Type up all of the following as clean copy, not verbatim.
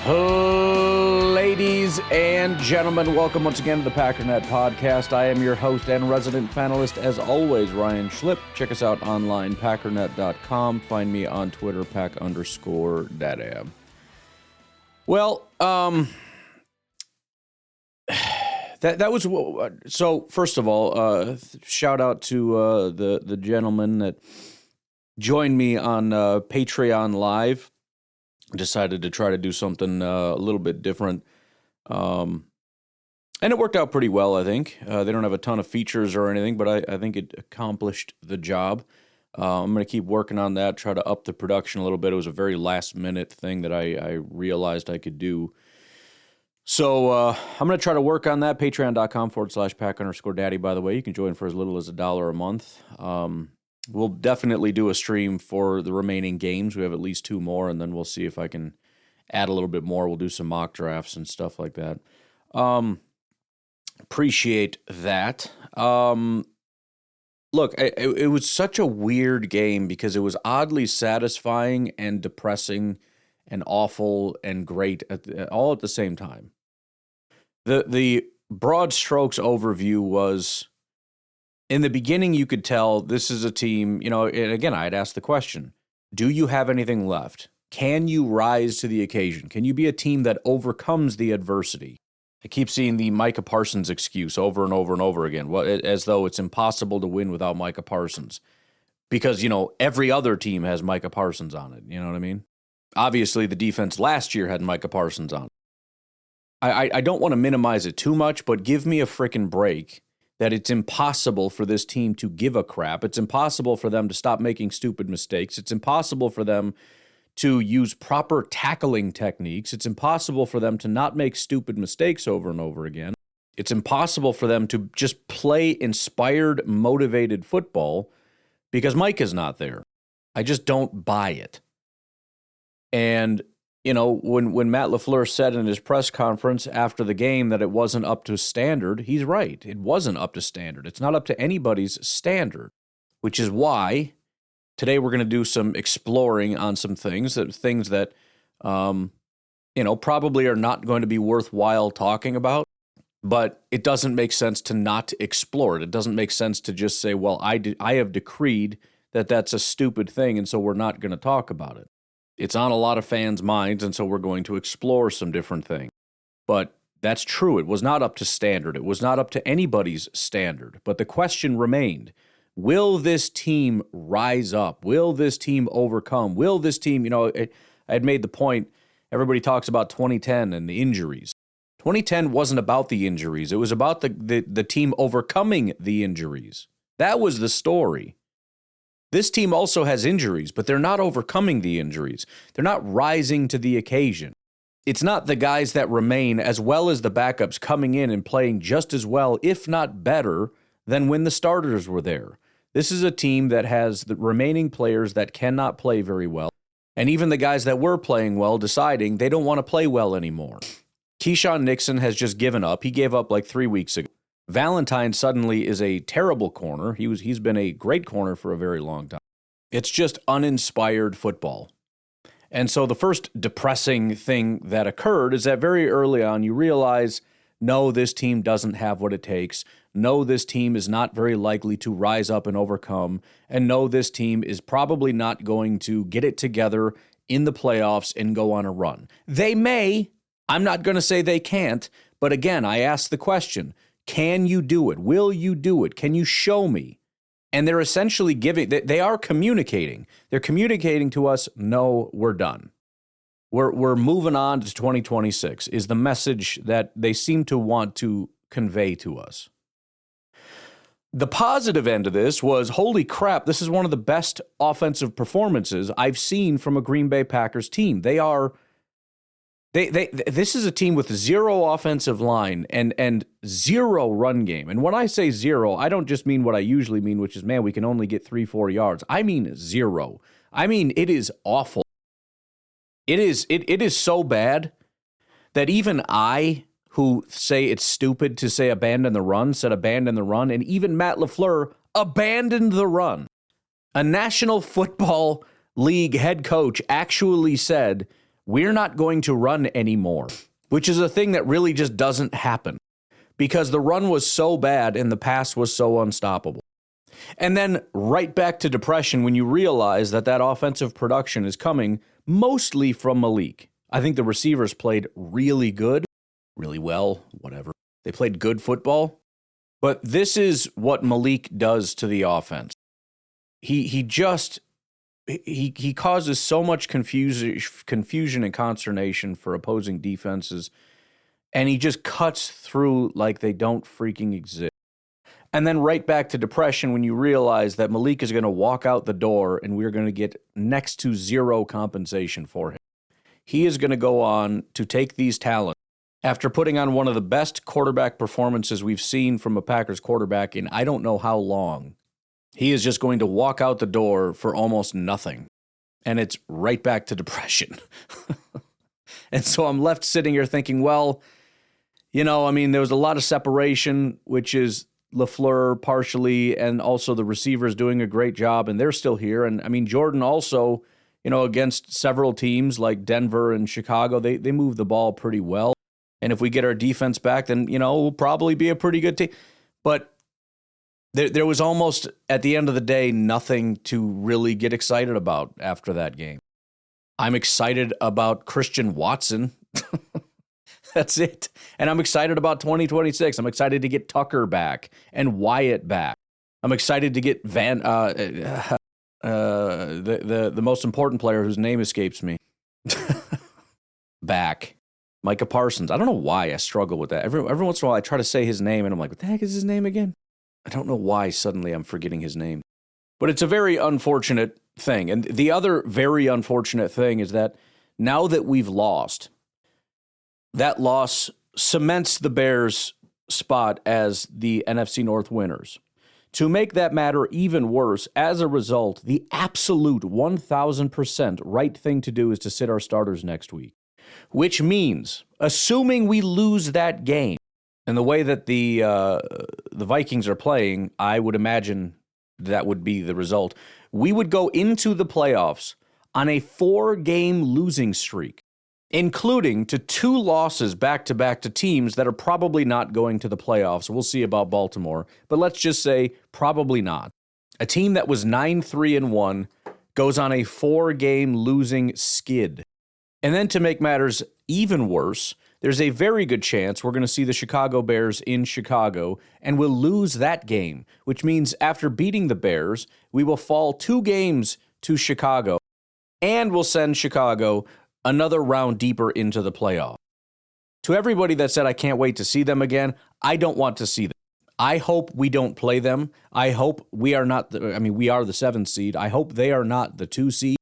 Ladies and gentlemen, welcome once again to the Packernet Podcast. I am your host and resident panelist, as always, Ryan Schlip. Check us out online, packernet.com. Find me on Twitter, pack_dadab. Well, that was, so first of all, shout out to the gentleman that joined me on Patreon Live. Decided to try to do something a little bit different. And it worked out pretty well, I think. They don't have a ton of features or anything, but I think it accomplished the job. I'm going to keep working on that, try to up the production a little bit. It was a very last-minute thing that I realized I could do. So I'm going to try to work on that. Patreon.com/pack_daddy, by the way. You can join for as little as $1 a month. We'll definitely do a stream for the remaining games. We have at least 2 more, and then we'll see if I can add a little bit more. We'll do some mock drafts and stuff like that. Appreciate that. Look, it was such a weird game because it was oddly satisfying and depressing and awful and great all at the same time. The broad strokes overview was, in the beginning, you could tell this is a team, and again, I'd ask the question, do you have anything left? Can you rise to the occasion? Can you be a team that overcomes the adversity? I keep seeing the Micah Parsons excuse over and over and over again, as though it's impossible to win without Micah Parsons. Because, every other team has Micah Parsons on it, you know what I mean? Obviously, the defense last year had Micah Parsons on it. I don't want to minimize it too much, but give me a frickin' break. That it's impossible for this team to give a crap. It's impossible for them to stop making stupid mistakes. It's impossible for them to use proper tackling techniques. It's impossible for them to not make stupid mistakes over and over again. It's impossible for them to just play inspired, motivated football because Mike is not there. I just don't buy it. And when Matt LaFleur said in his press conference after the game that it wasn't up to standard, he's right. It wasn't up to standard. It's not up to anybody's standard, which is why today we're going to do some exploring on some things that probably are not going to be worthwhile talking about, but it doesn't make sense to not explore it. It doesn't make sense to just say, well, I have decreed that that's a stupid thing, and so we're not going to talk about it. It's on a lot of fans' minds, and so we're going to explore some different things. But that's true. It was not up to standard. It was not up to anybody's standard. But the question remained, will this team rise up? Will this team overcome? Will this team, I had made the point, everybody talks about 2010 and the injuries. 2010 wasn't about the injuries. It was about the team overcoming the injuries. That was the story. This team also has injuries, but they're not overcoming the injuries. They're not rising to the occasion. It's not the guys that remain as well as the backups coming in and playing just as well, if not better, than when the starters were there. This is a team that has the remaining players that cannot play very well, and even the guys that were playing well deciding they don't want to play well anymore. Keyshawn Nixon has just given up. He gave up like 3 weeks ago. Valentine suddenly is a terrible corner. He's been a great corner for a very long time. It's just uninspired football. And so the first depressing thing that occurred is that very early on you realize, no, this team doesn't have what it takes. No, this team is not very likely to rise up and overcome. And no, this team is probably not going to get it together in the playoffs and go on a run. They may. I'm not going to say they can't. But again, I ask the question, can you do it? Will you do it? Can you show me? And they're essentially they are communicating. They're communicating to us, no, we're done. We're moving on to 2026 is the message that they seem to want to convey to us. The positive end of this was, holy crap, this is one of the best offensive performances I've seen from a Green Bay Packers team. This is a team with 0 offensive line and 0 run game. And when I say 0, I don't just mean what I usually mean, which is, man, we can only get 3-4 yards. I mean 0. I mean, it is awful. It is so bad that even I, who say it's stupid to say abandon the run, said abandon the run, and even Matt LaFleur abandoned the run. A National Football League head coach actually said, we're not going to run anymore, which is a thing that really just doesn't happen because the run was so bad and the pass was so unstoppable. And then right back to depression when you realize that that offensive production is coming mostly from Malik. I think the receivers played really good, really well, whatever. They played good football. But this is what Malik does to the offense. He causes so much confusion and consternation for opposing defenses, and he just cuts through like they don't freaking exist. And then right back to depression when you realize that Malik is going to walk out the door and we're going to get next to zero compensation for him. He is going to go on to take these talents. After putting on one of the best quarterback performances we've seen from a Packers quarterback in I don't know how long, he is just going to walk out the door for almost nothing. And it's right back to depression. And so I'm left sitting here thinking, well, there was a lot of separation, which is LaFleur partially, and also the receivers doing a great job, and they're still here. And Jordan also, against several teams like Denver and Chicago, they move the ball pretty well. And if we get our defense back, then, we'll probably be a pretty good team. But there was almost, at the end of the day, nothing to really get excited about after that game. I'm excited about Christian Watson. That's it. And I'm excited about 2026. I'm excited to get Tucker back and Wyatt back. I'm excited to get the most important player whose name escapes me back. Micah Parsons. I don't know why I struggle with that. Every once in a while I try to say his name and I'm like, what the heck is his name again? I don't know why suddenly I'm forgetting his name. But it's a very unfortunate thing. And the other very unfortunate thing is that now that we've lost, that loss cements the Bears' spot as the NFC North winners. To make that matter even worse, as a result, the absolute 1,000% right thing to do is to sit our starters next week. Which means, assuming we lose that game, and the way that the Vikings are playing, I would imagine that would be the result. We would go into the playoffs on a 4-game losing streak, including to 2 losses back-to-back to teams that are probably not going to the playoffs. We'll see about Baltimore, but let's just say probably not. A team that was 9-3-1 goes on a 4-game losing skid. And then to make matters even worse, there's a very good chance we're going to see the Chicago Bears in Chicago, and we'll lose that game, which means after beating the Bears, we will fall 2 games to Chicago, and we'll send Chicago another round deeper into the playoff. To everybody that said, I can't wait to see them again, I don't want to see them. I hope we don't play them. I hope we are not, we are the 7th seed. I hope they are not the 2 seed,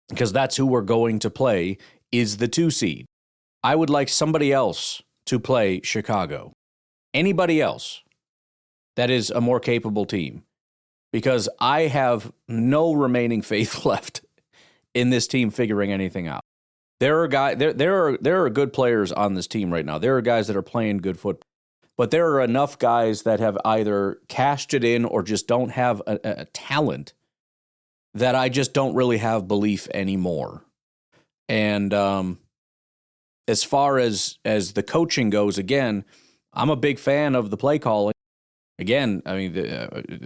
because that's who we're going to play, is the 2 seed. I would like somebody else to play Chicago. Anybody else that is a more capable team, because I have no remaining faith left in this team figuring anything out. There are good players on this team right now. There are guys that are playing good football, but there are enough guys that have either cashed it in or just don't have a talent that I just don't really have belief anymore. And as far as the coaching goes, again, I'm a big fan of the play calling. Again,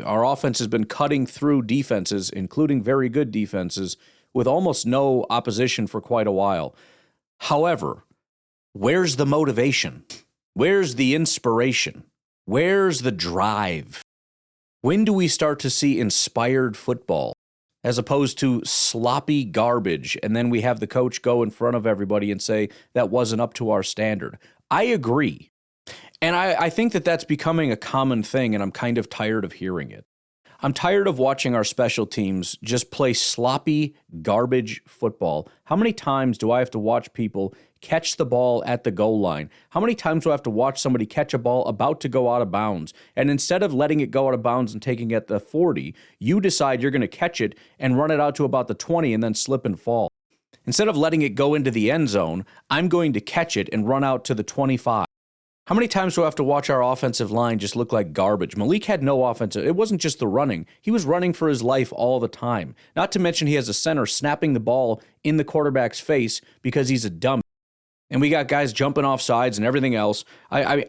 our offense has been cutting through defenses, including very good defenses, with almost no opposition for quite a while. However, where's the motivation? Where's the inspiration? Where's the drive? When do we start to see inspired football as opposed to sloppy garbage, and then we have the coach go in front of everybody and say that wasn't up to our standard? I agree. And I think that that's becoming a common thing, and I'm kind of tired of hearing it. I'm tired of watching our special teams just play sloppy garbage football. How many times do I have to watch people catch the ball at the goal line? How many times do I have to watch somebody catch a ball about to go out of bounds, and instead of letting it go out of bounds and taking it at the 40, you decide you're going to catch it and run it out to about the 20 and then slip and fall? Instead of letting it go into the end zone, I'm going to catch it and run out to the 25. How many times do I have to watch our offensive line just look like garbage? Malik had no offensive. It wasn't just the running. He was running for his life all the time. Not to mention he has a center snapping the ball in the quarterback's face because he's a dumb. And we got guys jumping off sides and everything else. I'm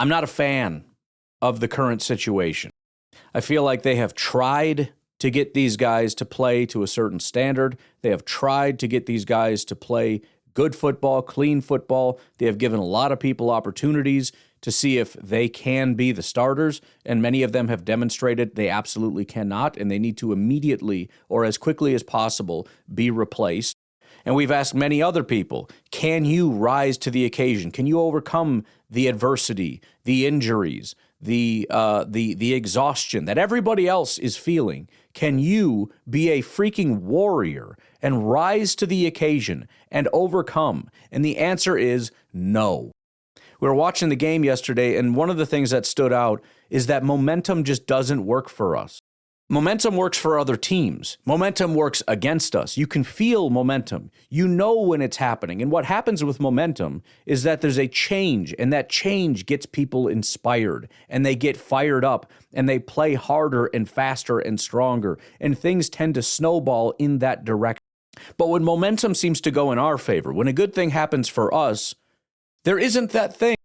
not a fan of the current situation. I feel like they have tried to get these guys to play to a certain standard. They have tried to get these guys to play good football, clean football. They have given a lot of people opportunities to see if they can be the starters, and many of them have demonstrated they absolutely cannot, and they need to immediately or as quickly as possible be replaced. And we've asked many other people, can you rise to the occasion? Can you overcome the adversity, the injuries, the exhaustion that everybody else is feeling? Can you be a freaking warrior and rise to the occasion and overcome? And the answer is no. We were watching the game yesterday, and one of the things that stood out is that momentum just doesn't work for us. Momentum works for other teams. Momentum works against us. You can feel momentum. You know when it's happening. And what happens with momentum is that there's a change, and that change gets people inspired, and they get fired up, and they play harder and faster and stronger, and things tend to snowball in that direction. But when momentum seems to go in our favor, when a good thing happens for us, there isn't that thing.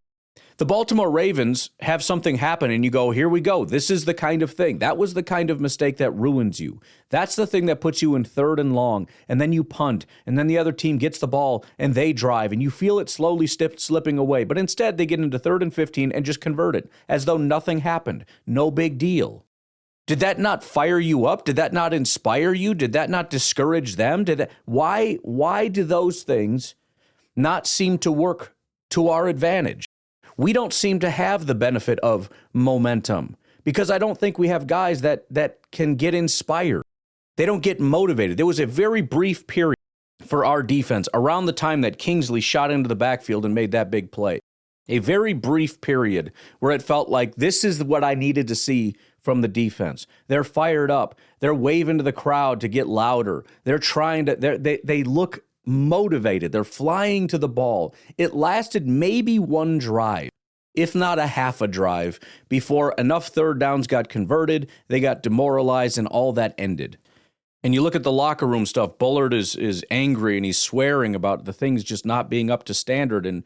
The Baltimore Ravens have something happen and you go, here we go. This is the kind of thing. That was the kind of mistake that ruins you. That's the thing that puts you in 3rd and long, and then you punt, and then the other team gets the ball and they drive, and you feel it slowly slipping away. But instead, they get into 3rd and 15 and just convert it as though nothing happened. No big deal. Did that not fire you up? Did that not inspire you? Did that not discourage them? Why do those things not seem to work to our advantage? We don't seem to have the benefit of momentum because I don't think we have guys that can get inspired. They don't get motivated. There was a very brief period for our defense around the time that Kingsley shot into the backfield and made that big play. A very brief period where it felt like this is what I needed to see from the defense. They're fired up. They're waving to the crowd to get louder. They're trying to, they look motivated. They're flying to the ball. It lasted maybe one drive, if not a half a drive, before enough 3rd downs got converted, they got demoralized, and all that ended. And you look at the locker room stuff, Bullard is angry, and he's swearing about the things just not being up to standard, and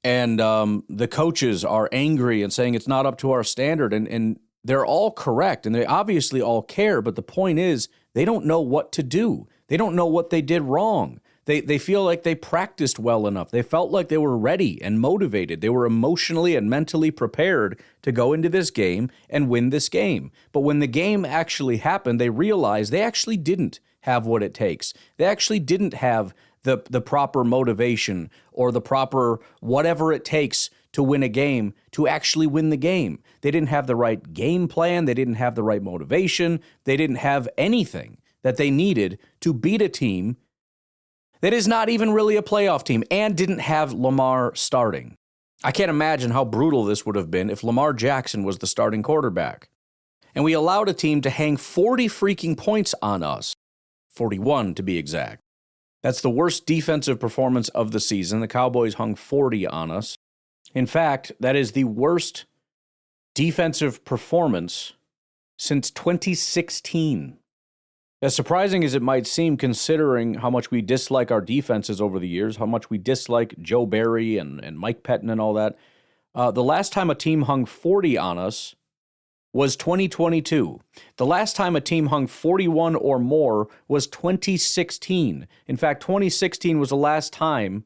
the coaches are angry and saying it's not up to our standard, and they're all correct, and they obviously all care, but the point is they don't know what to do. They don't know what they did wrong. They feel like they practiced well enough. They felt like they were ready and motivated. They were emotionally and mentally prepared to go into this game and win this game. But when the game actually happened, they realized they actually didn't have what it takes. They actually didn't have the proper motivation or the proper whatever it takes to win a game, to actually win the game. They didn't have the right game plan. They didn't have the right motivation. They didn't have anything that they needed to beat a team that is not even really a playoff team and didn't have Lamar starting. I can't imagine how brutal this would have been if Lamar Jackson was the starting quarterback. And we allowed a team to hang 40 freaking points on us, 41 to be exact. That's the worst defensive performance of the season. The Cowboys hung 40 on us. In fact, that is the worst defensive performance since 2016. As surprising as it might seem, considering how much we dislike our defenses over the years, how much we dislike Joe Barry and Mike Pettin and all that, the last time a team hung 40 on us was 2022. The last time a team hung 41 or more was 2016. In fact, 2016 was the last time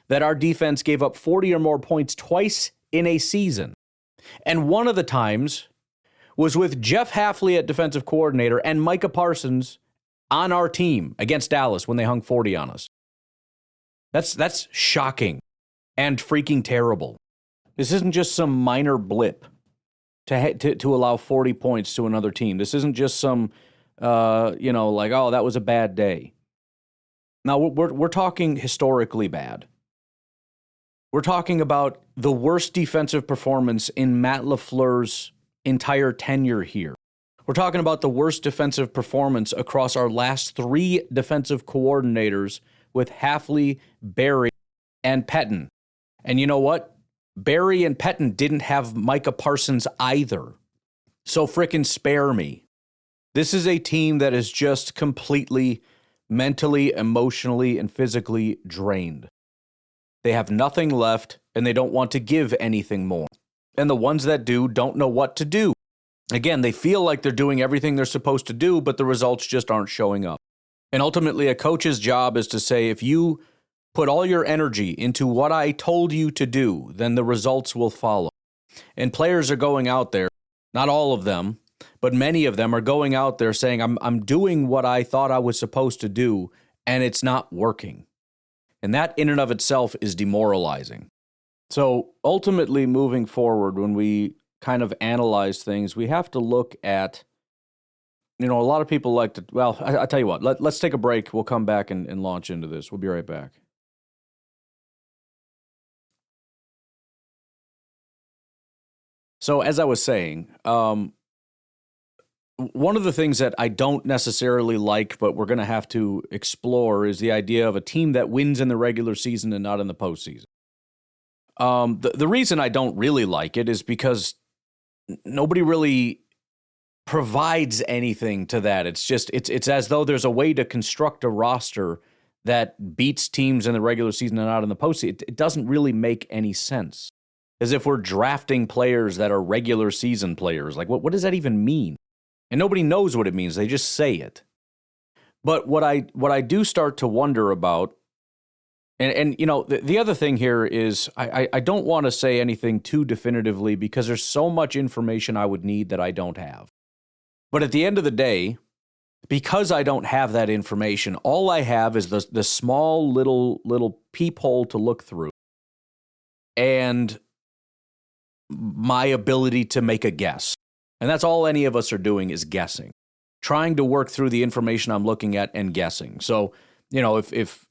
that our defense gave up 40 or more points twice in a season. And one of the times was with Jeff Hafley at defensive coordinator and Micah Parsons on our team against Dallas when they hung 40 on us. That's shocking and freaking terrible. This isn't just some minor blip to allow 40 points to another team. This isn't just some, like, oh, that was a bad day. Now, we're talking historically bad. We're talking about the worst defensive performance in Matt LaFleur's entire tenure here. We're talking about the worst defensive performance across our last 3 defensive coordinators with Hafley, Barry, and Pettin. And you know what? Barry and Pettin didn't have Micah Parsons either. So frickin' spare me. This is a team that is just completely mentally, emotionally, and physically drained. They have nothing left, and they don't want to give anything more. And the ones that do don't know what to do. Again, they feel like they're doing everything they're supposed to do, but the results just aren't showing up. And ultimately, a coach's job is to say, if you put all your energy into what I told you to do, then the results will follow. And players are going out there, not all of them, but many of them are going out there saying, I'm doing what I thought I was supposed to do, and it's not working. And that in and of itself is demoralizing. So ultimately, moving forward, when we kind of analyze things, we have to look at, a lot of people like to, well, I tell you what, let's take a break. We'll come back and launch into this. We'll be right back. So as I was saying, one of the things that I don't necessarily like, but we're going to have to explore, is the idea of a team that wins in the regular season and not in the postseason. The reason I don't really like it is because nobody really provides anything to that. It's just, it's as though there's a way to construct a roster that beats teams in the regular season and not in the postseason. It doesn't really make any sense. As if we're drafting players that are regular season players. Like, what does that even mean? And nobody knows what it means. They just say it. But what I do start to wonder about, and the other thing here is I don't want to say anything too definitively because there's so much information I would need that I don't have. But at the end of the day, because I don't have that information, all I have is the small little peephole to look through. And my ability to make a guess. And that's all any of us are doing, is guessing. Trying to work through the information I'm looking at and guessing. So, if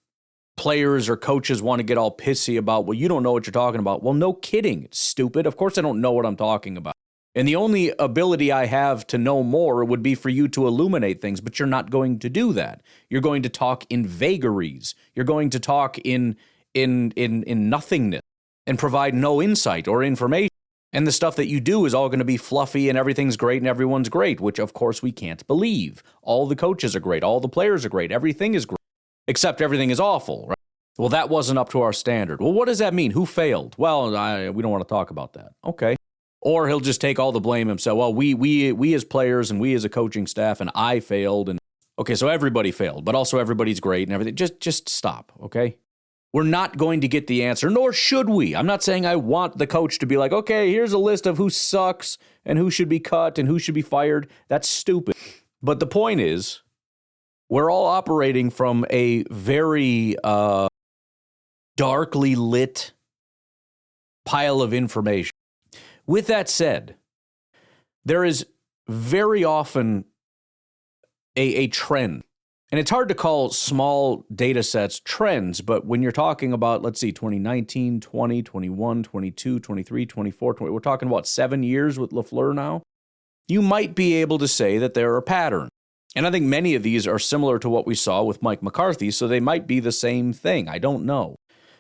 players or coaches want to get all pissy about, well, you don't know what you're talking about. Well, no kidding. It's stupid. Of course I don't know what I'm talking about. And the only ability I have to know more would be for you to illuminate things, but you're not going to do that. You're going to talk in vagaries. You're going to talk in nothingness and provide no insight or information. And the stuff that you do is all going to be fluffy and everything's great and everyone's great, which of course we can't believe. All the coaches are great. All the players are great. Everything is great, except everything is awful, right? Well, that wasn't up to our standard. Well, what does that mean? Who failed? Well, we don't want to talk about that. Okay. Or he'll just take all the blame himself. Well, we as players and we as a coaching staff and I failed. And okay, so everybody failed, but also everybody's great and everything. Just stop, okay? We're not going to get the answer, nor should we. I'm not saying I want the coach to be like, okay, here's a list of who sucks and who should be cut and who should be fired. That's stupid. But the point is, we're all operating from a very darkly lit pile of information. With that said, there is very often a trend. And it's hard to call small data sets trends, but when you're talking about, let's see, 2019, 20, 21, 22, 23, 24, 20, we're talking about 7 years with LaFleur now, you might be able to say that there are patterns. And I think many of these are similar to what we saw with Mike McCarthy, so they might be the same thing. I don't know.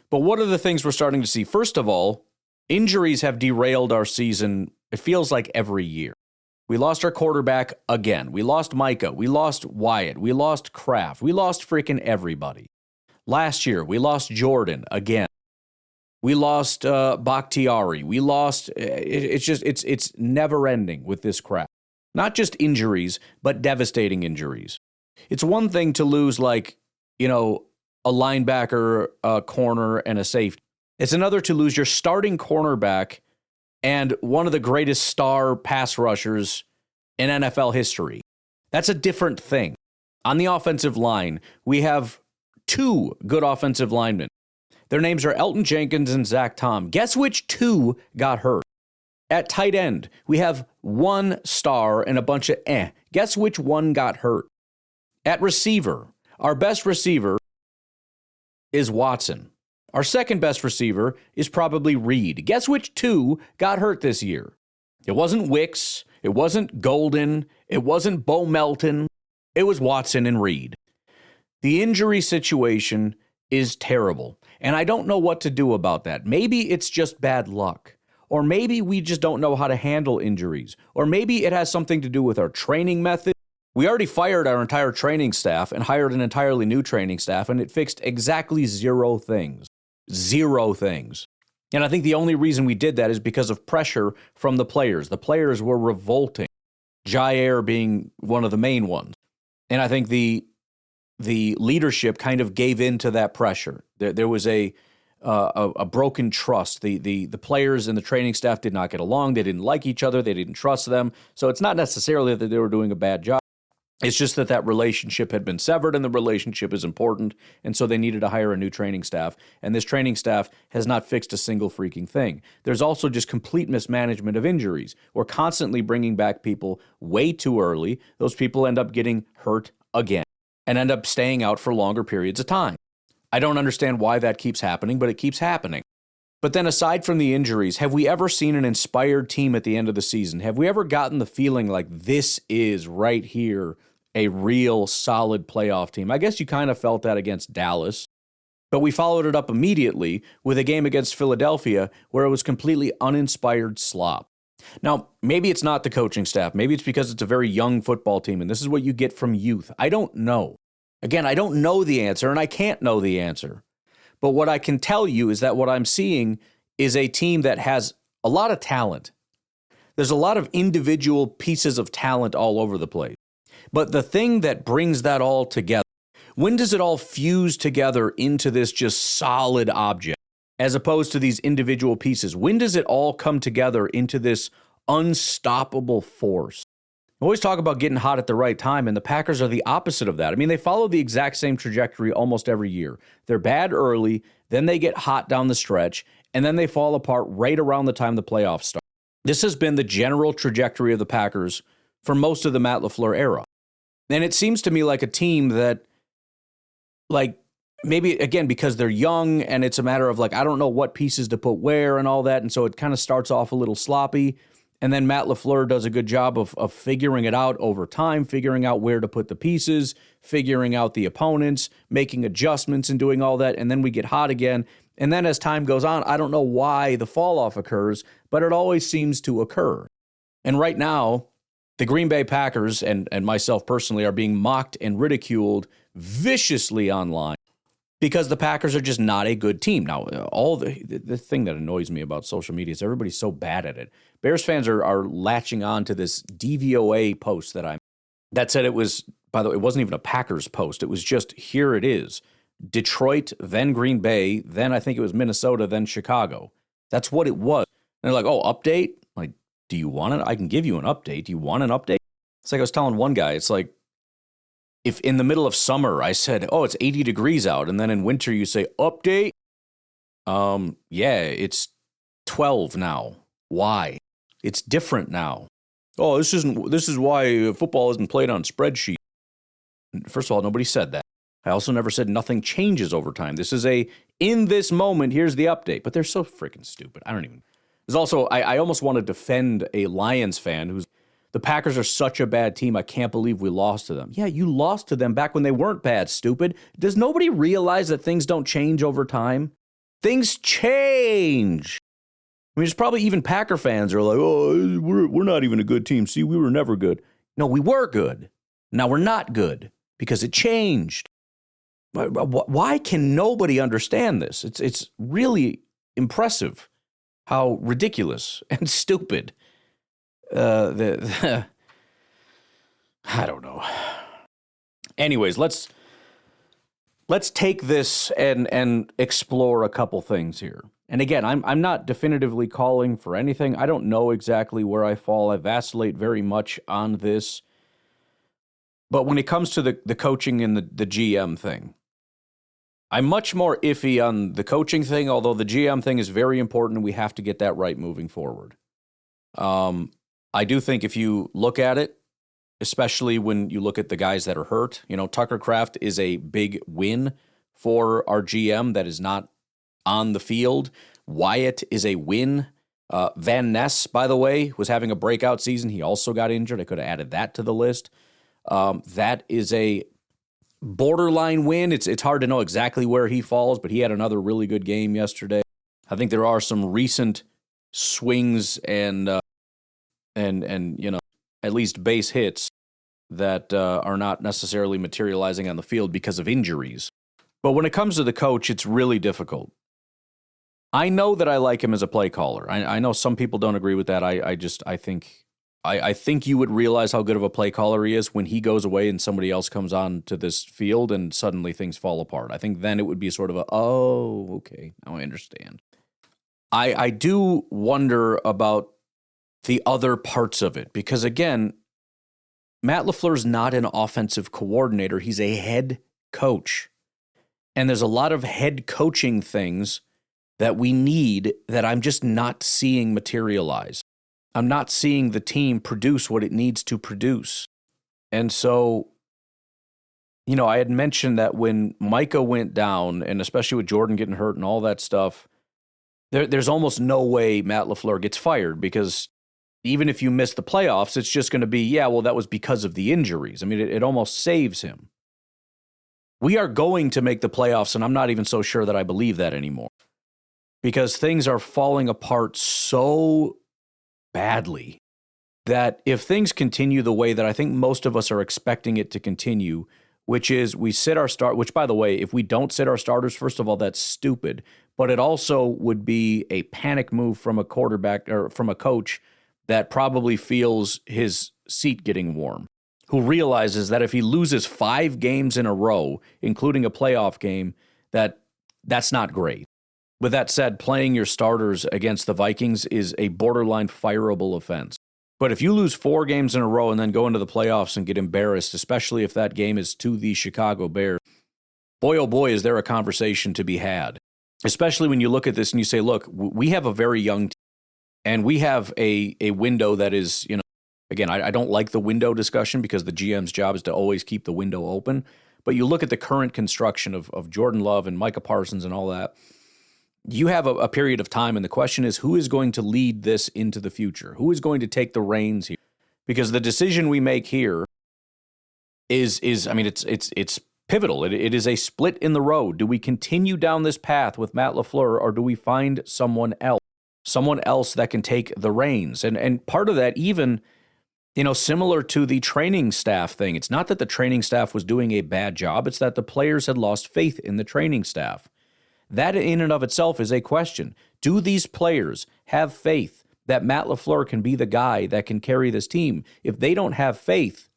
But what are the things we're starting to see? First of all, injuries have derailed our season, it feels like every year. We lost our quarterback again. We lost Micah. We lost Wyatt. We lost Kraft. We lost freaking everybody. Last year, we lost Jordan again. We lost Bakhtiari. We lost, it's never ending with this crap. Not just injuries, but devastating injuries. It's one thing to lose a linebacker, a corner, and a safety. It's another to lose your starting cornerback and one of the greatest star pass rushers in NFL history. That's a different thing. On the offensive line, we have 2 good offensive linemen. Their names are Elton Jenkins and Zach Tom. Guess which 2 got hurt? At tight end, we have 1 star and a bunch of Guess which 1 got hurt? At receiver, our best receiver is Watson. Our second best receiver is probably Reed. Guess which 2 got hurt this year? It wasn't Wicks. It wasn't Golden. It wasn't Bo Melton. It was Watson and Reed. The injury situation is terrible. And I don't know what to do about that. Maybe it's just bad luck. Or maybe we just don't know how to handle injuries. Or maybe it has something to do with our training method. We already fired our entire training staff and hired an entirely new training staff, and it fixed exactly 0 things. 0 things. And I think the only reason we did that is because of pressure from the players. The players were revolting, Jair being one of the main ones. And I think the leadership kind of gave in to that pressure. There was a broken trust. The players and the training staff did not get along. They didn't like each other. They didn't trust them. So it's not necessarily that they were doing a bad job. It's just that relationship had been severed, and the relationship is important, and so they needed to hire a new training staff, and this training staff has not fixed a single freaking thing. There's also just complete mismanagement of injuries. We're constantly bringing back people way too early. Those people end up getting hurt again and end up staying out for longer periods of time. I don't understand why that keeps happening, but it keeps happening. But then aside from the injuries, have we ever seen an inspired team at the end of the season? Have we ever gotten the feeling like this is right here a real solid playoff team? I guess you kind of felt that against Dallas, but we followed it up immediately with a game against Philadelphia where it was completely uninspired slop. Now, maybe it's not the coaching staff. Maybe it's because it's a very young football team, and this is what you get from youth. I don't know. Again, I don't know the answer, and I can't know the answer. But what I can tell you is that what I'm seeing is a team that has a lot of talent. There's a lot of individual pieces of talent all over the place. But the thing that brings that all together, when does it all fuse together into this just solid object, as opposed to these individual pieces? When does it all come together into this unstoppable force? I always talk about getting hot at the right time, and the Packers are the opposite of that. I mean, they follow the exact same trajectory almost every year. They're bad early, then they get hot down the stretch, and then they fall apart right around the time the playoffs start. This has been the general trajectory of the Packers for most of the Matt LaFleur era. And it seems to me like a team that, like, maybe, again, because they're young and it's a matter of, like, I don't know what pieces to put where and all that, and so it kind of starts off a little sloppy. And then Matt LaFleur does a good job of figuring it out over time, figuring out where to put the pieces, figuring out the opponents, making adjustments and doing all that. And then we get hot again. And then as time goes on, I don't know why the fall off occurs, but it always seems to occur. And right now, the Green Bay Packers and myself personally are being mocked and ridiculed viciously online because the Packers are just not a good team. Now, all the thing that annoys me about social media is everybody's so bad at it. Bears fans are latching on to this DVOA post that said it was, by the way, it wasn't even a Packers post. It was just, here it is. Detroit, then Green Bay, then I think it was Minnesota, then Chicago. That's what it was. And they're like, oh, update? Like, do you want it? I can give you an update. Do you want an update? It's like I was telling one guy, it's like, if in the middle of summer I said, oh, it's 80 degrees out, and then in winter you say, update? Yeah, it's 12 now. Why? It's different now. Oh, this is why football isn't played on spreadsheets. First of all, nobody said that. I also never said nothing changes over time. This is in this moment, here's the update. But they're so freaking stupid. There's also, I almost want to defend a Lions fan who's, the Packers are such a bad team, I can't believe we lost to them. Yeah, you lost to them back when they weren't bad, stupid. Does nobody realize that things don't change over time? Things change. I mean, there's probably even Packer fans are like, oh, we're not even a good team. See, we were never good. No, we were good. Now we're not good because it changed. Why can nobody understand this? It's really impressive how ridiculous and stupid I don't know. Anyways, let's take this and explore a couple things here. And again, I'm not definitively calling for anything. I don't know exactly where I fall. I vacillate very much on this. But when it comes to the coaching and the GM thing, I'm much more iffy on the coaching thing, although the GM thing is very important and we have to get that right moving forward. I do think if you look at it, especially when you look at the guys that are hurt, Tucker Kraft is a big win for our GM that is not on the field. Wyatt is a win. Van Ness, by the way, was having a breakout season. He also got injured. I could have added that to the list. That is a borderline win. It's hard to know exactly where he falls, but he had another really good game yesterday. I think there are some recent swings and at least base hits that are not necessarily materializing on the field because of injuries. But when it comes to the coach, it's really difficult. I know that I like him as a play caller. I know some people don't agree with that. I think you would realize how good of a play caller he is when he goes away and somebody else comes on to this field and suddenly things fall apart. I think then it would be sort of okay, now I understand. I do wonder about the other parts of it because, again, Matt LaFleur's not an offensive coordinator. He's a head coach. And there's a lot of head coaching things that we need that I'm just not seeing materialize. I'm not seeing the team produce what it needs to produce. And so, I had mentioned that when Micah went down, and especially with Jordan getting hurt and all that stuff, there's almost no way Matt LaFleur gets fired because even if you miss the playoffs, it's just going to be, that was because of the injuries. I mean, it almost saves him. We are going to make the playoffs, and I'm not even so sure that I believe that anymore because things are falling apart so badly that if things continue the way that I think most of us are expecting it to continue, which is we sit our start, which by the way, if we don't sit our starters, first of all, that's stupid, but it also would be a panic move from a quarterback or from a coach that probably feels his seat getting warm, who realizes that if he loses 5 games in a row, including a playoff game, that's not great. With that said, playing your starters against the Vikings is a borderline fireable offense. But if you lose 4 games in a row and then go into the playoffs and get embarrassed, especially if that game is to the Chicago Bears, boy, oh boy, is there a conversation to be had. Especially when you look at this and you say, look, we have a very young team, and we have a window that is, again, I don't like the window discussion because the GM's job is to always keep the window open. But you look at the current construction of Jordan Love and Micah Parsons and all that, you have a period of time, and the question is, who is going to lead this into the future? Who is going to take the reins here? Because the decision we make here is it's pivotal. It is a split in the road. Do we continue down this path with Matt LaFleur, or do we find someone else that can take the reins? And part of that, even, similar to the training staff thing, it's not that the training staff was doing a bad job. It's that the players had lost faith in the training staff. That in and of itself is a question. Do these players have faith that Matt LaFleur can be the guy that can carry this team? If they don't have faith,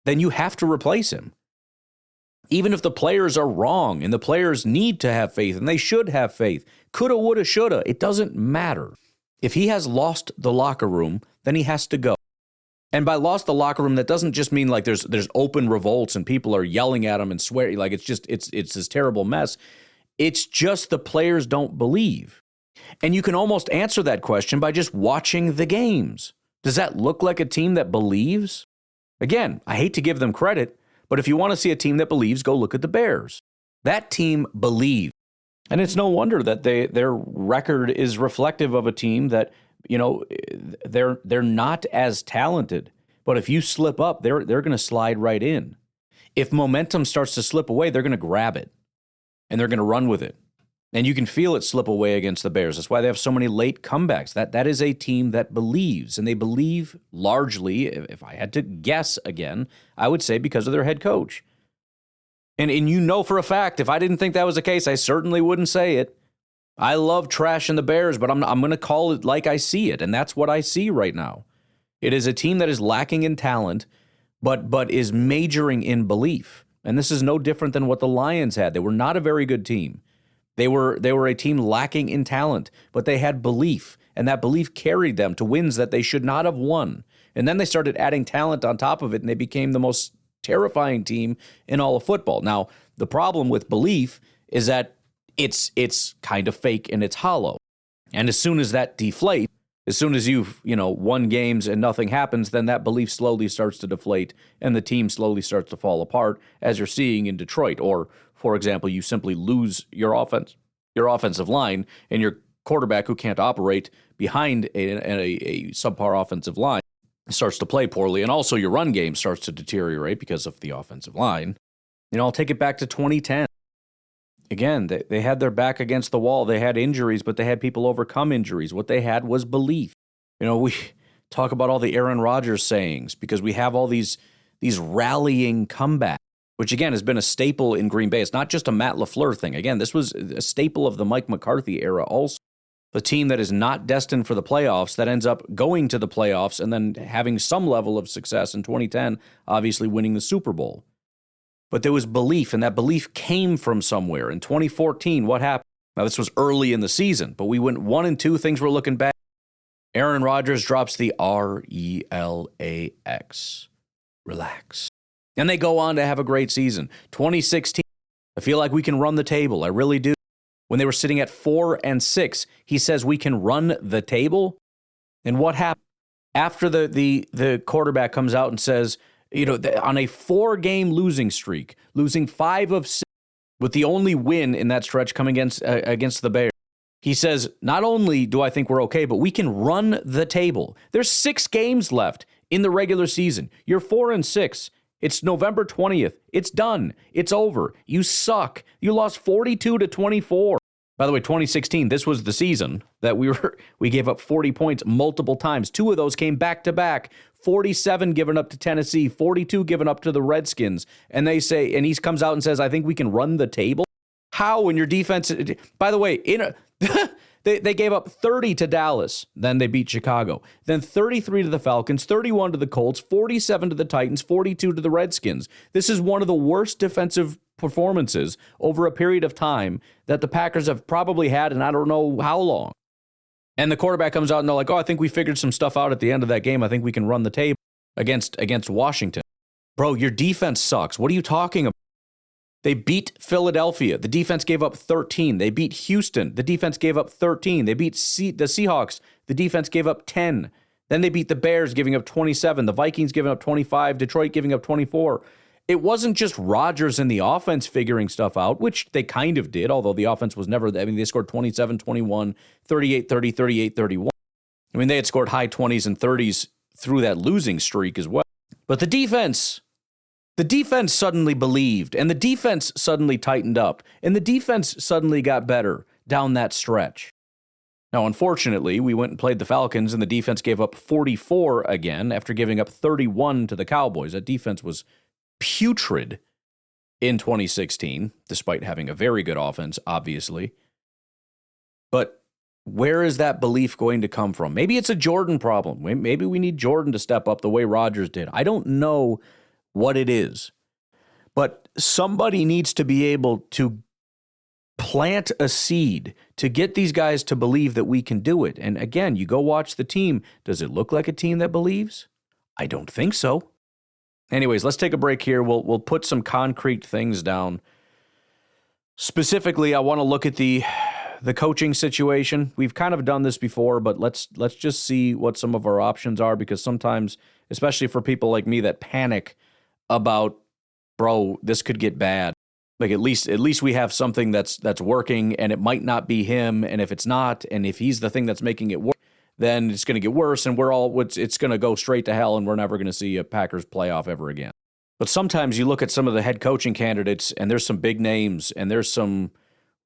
then you have to replace him. Even if the players are wrong and the players need to have faith and they should have faith, coulda, woulda, shoulda, it doesn't matter. If he has lost the locker room, then he has to go. And by lost the locker room, that doesn't just mean like there's open revolts and people are yelling at him and swearing, like it's this terrible mess. It's just the players don't believe. And you can almost answer that question by just watching the games. Does that look like a team that believes? Again, I hate to give them credit, but if you want to see a team that believes, go look at the Bears. That team believes. And it's no wonder that their record is reflective of a team that, they're not as talented. But if you slip up, they're going to slide right in. If momentum starts to slip away, they're going to grab it. And they're going to run with it. And you can feel it slip away against the Bears. That's why they have so many late comebacks. That is a team that believes. And they believe largely, if I had to guess again, I would say because of their head coach. And for a fact, if I didn't think that was the case, I certainly wouldn't say it. I love trashing the Bears, but I'm going to call it like I see it. And that's what I see right now. It is a team that is lacking in talent, but is majoring in belief. And this is no different than what the Lions had. They were not a very good team. They were a team lacking in talent, but they had belief, and that belief carried them to wins that they should not have won. And then they started adding talent on top of it, and they became the most terrifying team in all of football. Now, the problem with belief is that it's kind of fake and it's hollow. And as soon as that deflates, as soon as you've, won games and nothing happens, then that belief slowly starts to deflate and the team slowly starts to fall apart, as you're seeing in Detroit. Or, for example, you simply lose your offensive line, and your quarterback, who can't operate behind a subpar offensive line, starts to play poorly. And also your run game starts to deteriorate because of the offensive line. I'll take it back to 2010. Again, they had their back against the wall. They had injuries, but they had people overcome injuries. What they had was belief. We talk about all the Aaron Rodgers sayings because we have all these rallying comebacks, which, again, has been a staple in Green Bay. It's not just a Matt LaFleur thing. Again, this was a staple of the Mike McCarthy era also. The team that is not destined for the playoffs that ends up going to the playoffs and then having some level of success in 2010, obviously winning the Super Bowl. But there was belief, and that belief came from somewhere. In 2014, what happened? Now, this was early in the season, but we went 1-2. Things were looking bad. Aaron Rodgers drops the RELAX. Relax. And they go on to have a great season. 2016, I feel like we can run the table. I really do. When they were sitting at 4-6, he says we can run the table. And what happened? After the quarterback comes out and says, on a 4-game losing streak, losing 5 of 6, with the only win in that stretch coming against the Bears, he says, not only do I think we're okay, but we can run the table. There's 6 games left in the regular season. You're 4-6. It's November 20th. It's done. It's over. You suck. You lost 42-24. By the way, 2016, this was the season that we gave up 40 points multiple times. 2 of those came back-to-back. 47 given up to Tennessee, 42 given up to the Redskins. And he comes out and says, I think we can run the table. How when your defense, by the way, they gave up 30 to Dallas, then they beat Chicago. Then 33 to the Falcons, 31 to the Colts, 47 to the Titans, 42 to the Redskins. This is one of the worst defensive performances over a period of time that the Packers have probably had in I don't know how long. And the quarterback comes out and they're like, I think we figured some stuff out at the end of that game. I think we can run the table against Washington. Bro, your defense sucks. What are you talking about? They beat Philadelphia. The defense gave up 13. They beat Houston. The defense gave up 13. They beat the Seahawks. The defense gave up 10. Then they beat the Bears, giving up 27. The Vikings giving up 25. Detroit giving up 24. It wasn't just Rodgers and the offense figuring stuff out, which they kind of did, although the offense was never, they scored 27, 21, 38, 30, 38, 31. They had scored high 20s and 30s through that losing streak as well. But the defense suddenly believed, and the defense suddenly tightened up, and the defense suddenly got better down that stretch. Now, unfortunately, we went and played the Falcons, and the defense gave up 44 again after giving up 31 to the Cowboys. That defense was putrid in 2016, despite having a very good offense, obviously. But where is that belief going to come from? Maybe it's a Jordan problem. Maybe we need Jordan to step up the way Rodgers did. I don't know what it is. But somebody needs to be able to plant a seed to get these guys to believe that we can do it. And again, you go watch the team. Does it look like a team that believes? I don't think so. Anyways, let's take a break here. We'll put some concrete things down. Specifically, I want to look at the coaching situation. We've kind of done this before, but let's just see what some of our options are, because sometimes, especially for people like me that panic about, bro, this could get bad. Like at least we have something that's working, and it might not be him, and if it's not, and if he's the thing that's making it work, then it's going to get worse, and it's going to go straight to hell, and we're never going to see a Packers playoff ever again. But sometimes you look at some of the head coaching candidates, and there's some big names, and there's some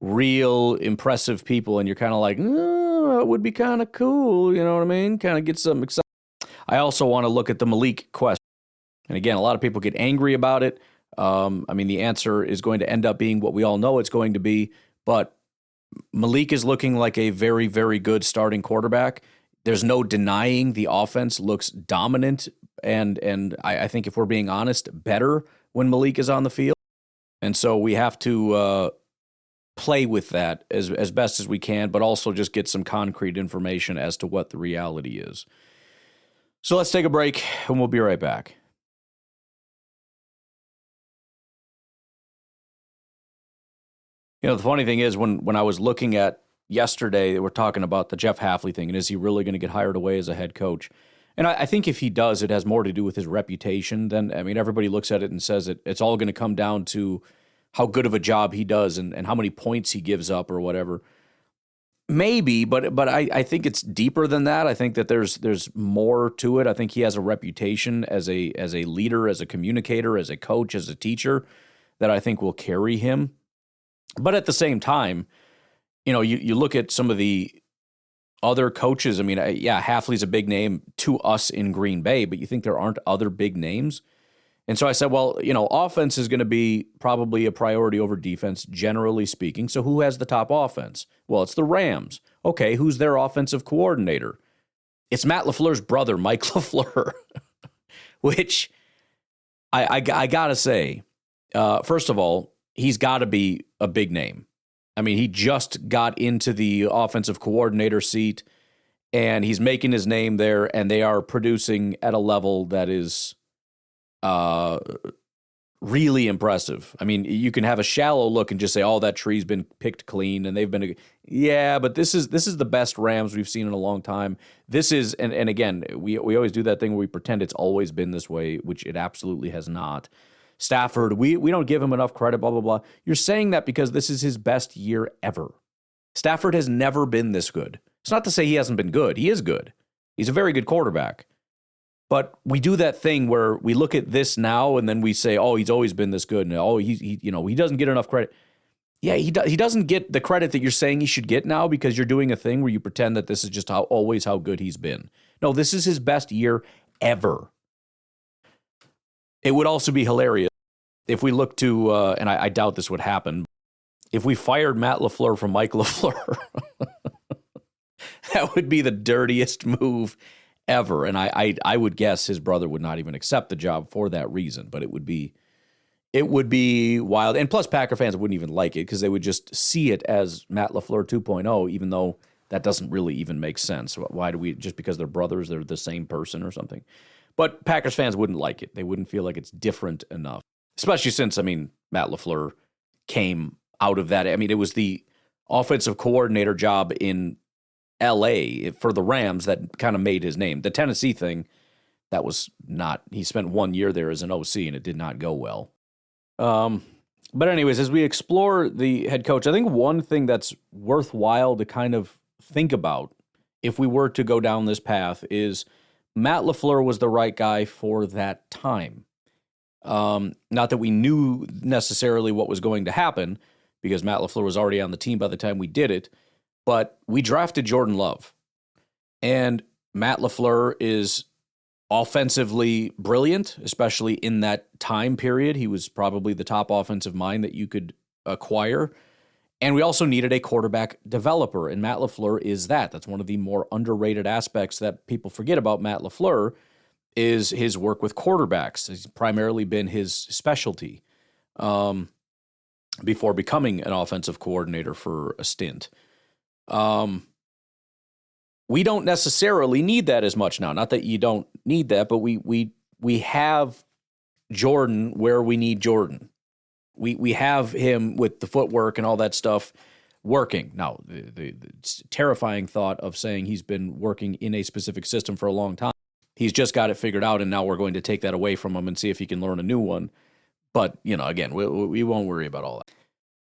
real impressive people, and you're kind of like, that would be kind of cool, you know what I mean? Kind of get some excitement. I also want to look at the Malik question. And again, a lot of people get angry about it. The answer is going to end up being what we all know it's going to be, but Malik is looking like a very, very good starting quarterback. There's no denying the offense looks dominant, and I think if we're being honest, better when Malik is on the field. And so we have to play with that as best as we can, but also just get some concrete information as to what the reality is. So let's take a break, and we'll be right back. The funny thing is, when I was looking at yesterday, they were talking about the Jeff Hafley thing, and is he really going to get hired away as a head coach? And I think if he does, it has more to do with his reputation than, everybody looks at it and says it's all going to come down to how good of a job he does and how many points he gives up or whatever. Maybe, but I think it's deeper than that. I think that there's more to it. I think he has a reputation as a leader, as a communicator, as a coach, as a teacher that I think will carry him. But at the same time, you look at some of the other coaches. I mean, yeah, Hafley's a big name to us in Green Bay, but you think there aren't other big names? And so I said, well, offense is going to be probably a priority over defense, generally speaking. So who has the top offense? Well, it's the Rams. Okay, who's their offensive coordinator? It's Matt LaFleur's brother, Mike LaFleur, which I got to say, first of all, he's got to be a big name. I mean, he just got into the offensive coordinator seat, and he's making his name there, and they are producing at a level that is really impressive. I mean, you can have a shallow look and just say, "Oh, that tree's been picked clean," and they've been, yeah. But this is the best Rams we've seen in a long time. This is, and again, we always do that thing where we pretend it's always been this way, which it absolutely has not. Stafford, we don't give him enough credit. Blah blah blah. You're saying that because this is his best year ever. Stafford has never been this good. It's not to say he hasn't been good. He is good. He's a very good quarterback. But we do that thing where we look at this now and then we say, "Oh, he's always been this good," and "Oh, he doesn't get enough credit." Yeah, he doesn't get the credit that you're saying he should get now because you're doing a thing where you pretend that this is just always how good he's been. No, this is his best year ever. It would also be hilarious if we look to, and I doubt this would happen, if we fired Matt LaFleur from Mike LaFleur. That would be the dirtiest move ever. And I would guess his brother would not even accept the job for that reason, but it would be wild. And plus Packer fans wouldn't even like it because they would just see it as Matt LaFleur 2.0, even though that doesn't really even make sense. Why do we, just because they're brothers, they're the same person or something? But Packers fans wouldn't like it. They wouldn't feel like it's different enough, especially since, Matt LaFleur came out of that. I mean, it was the offensive coordinator job in L.A. for the Rams that kind of made his name. The Tennessee thing, that was not, he spent 1 year there as an OC and it did not go well. But anyways, as we explore the head coach, I think one thing that's worthwhile to kind of think about if we were to go down this path is Matt LaFleur was the right guy for that time. Not that we knew necessarily what was going to happen because Matt LaFleur was already on the team by the time we did it, but we drafted Jordan Love. And Matt LaFleur is offensively brilliant, especially in that time period. He was probably the top offensive mind that you could acquire. And we also needed a quarterback developer, and Matt LaFleur is that. That's one of the more underrated aspects that people forget about Matt LaFleur is his work with quarterbacks. It's primarily been his specialty before becoming an offensive coordinator for a stint. We don't necessarily need that as much now. Not that you don't need that, but we have Jordan where we need Jordan. We have him with the footwork and all that stuff working. Now, the terrifying thought of saying he's been working in a specific system for a long time. He's just got it figured out, and now we're going to take that away from him and see if he can learn a new one. But, again, we won't worry about all that.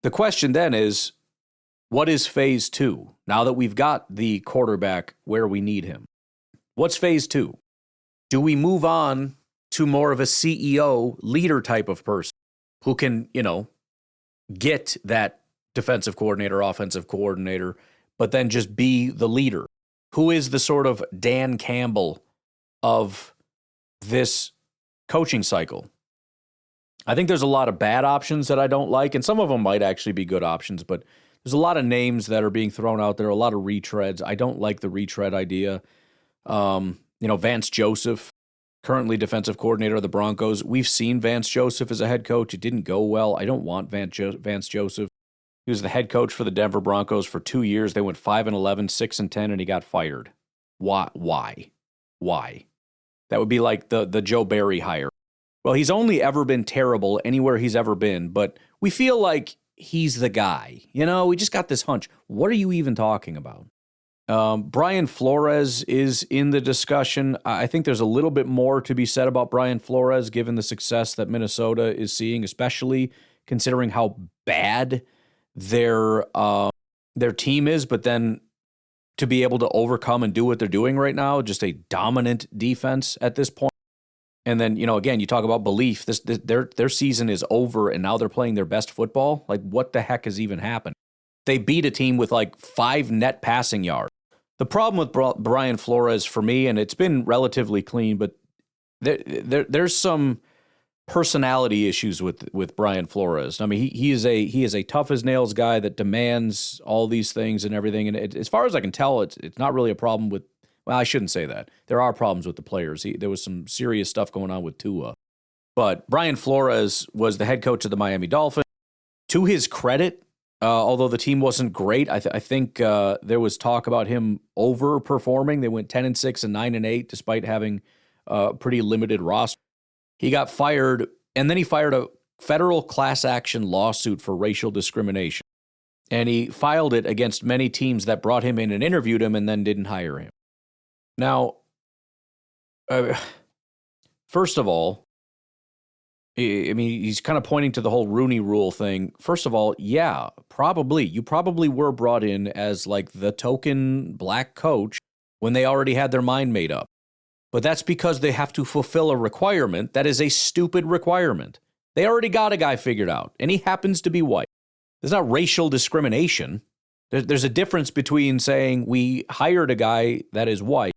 The question then is, what is phase two? Now that we've got the quarterback where we need him, what's phase two? Do we move on to more of a CEO leader type of person who can, get that defensive coordinator, offensive coordinator, but then just be the leader? Who is the sort of Dan Campbell of this coaching cycle? I think there's a lot of bad options that I don't like, and some of them might actually be good options, but there's a lot of names that are being thrown out there, a lot of retreads. I don't like the retread idea. Vance Joseph, currently defensive coordinator of the Broncos. We've seen Vance Joseph as a head coach. It didn't go well. I don't want Vance Joseph. He was the head coach for the Denver Broncos for 2 years. They went 5-11, 6-10, and he got fired. Why? That would be like the Joe Barry hire. Well, he's only ever been terrible anywhere he's ever been, but we feel like he's the guy. We just got this hunch. What are you even talking about? Brian Flores is in the discussion. I think there's a little bit more to be said about Brian Flores, given the success that Minnesota is seeing, especially considering how bad their team is, but then to be able to overcome and do what they're doing right now, just a dominant defense at this point. And then, again, you talk about belief. Their season is over, and now they're playing their best football. Like, what the heck has even happened? They beat a team with like 5 net passing yards. The problem with Brian Flores for me, and it's been relatively clean, but there's some personality issues with Brian Flores. I mean, he is a tough as nails guy that demands all these things and everything. And as far as I can tell, it's not really a problem with. Well, I shouldn't say that. There are problems with the players. There was some serious stuff going on with Tua. But Brian Flores was the head coach of the Miami Dolphins. To his credit, although the team wasn't great, I think there was talk about him overperforming. They went 10-6 and 9-8 despite having a pretty limited roster. He got fired, and then he fired a federal class action lawsuit for racial discrimination. And he filed it against many teams that brought him in and interviewed him and then didn't hire him. Now, first of all, I mean, he's kind of pointing to the whole Rooney Rule thing. First of all, yeah, probably. You probably were brought in as like the token black coach when they already had their mind made up. But that's because they have to fulfill a requirement that is a stupid requirement. They already got a guy figured out, and he happens to be white. There's not racial discrimination. There's a difference between saying we hired a guy that is white,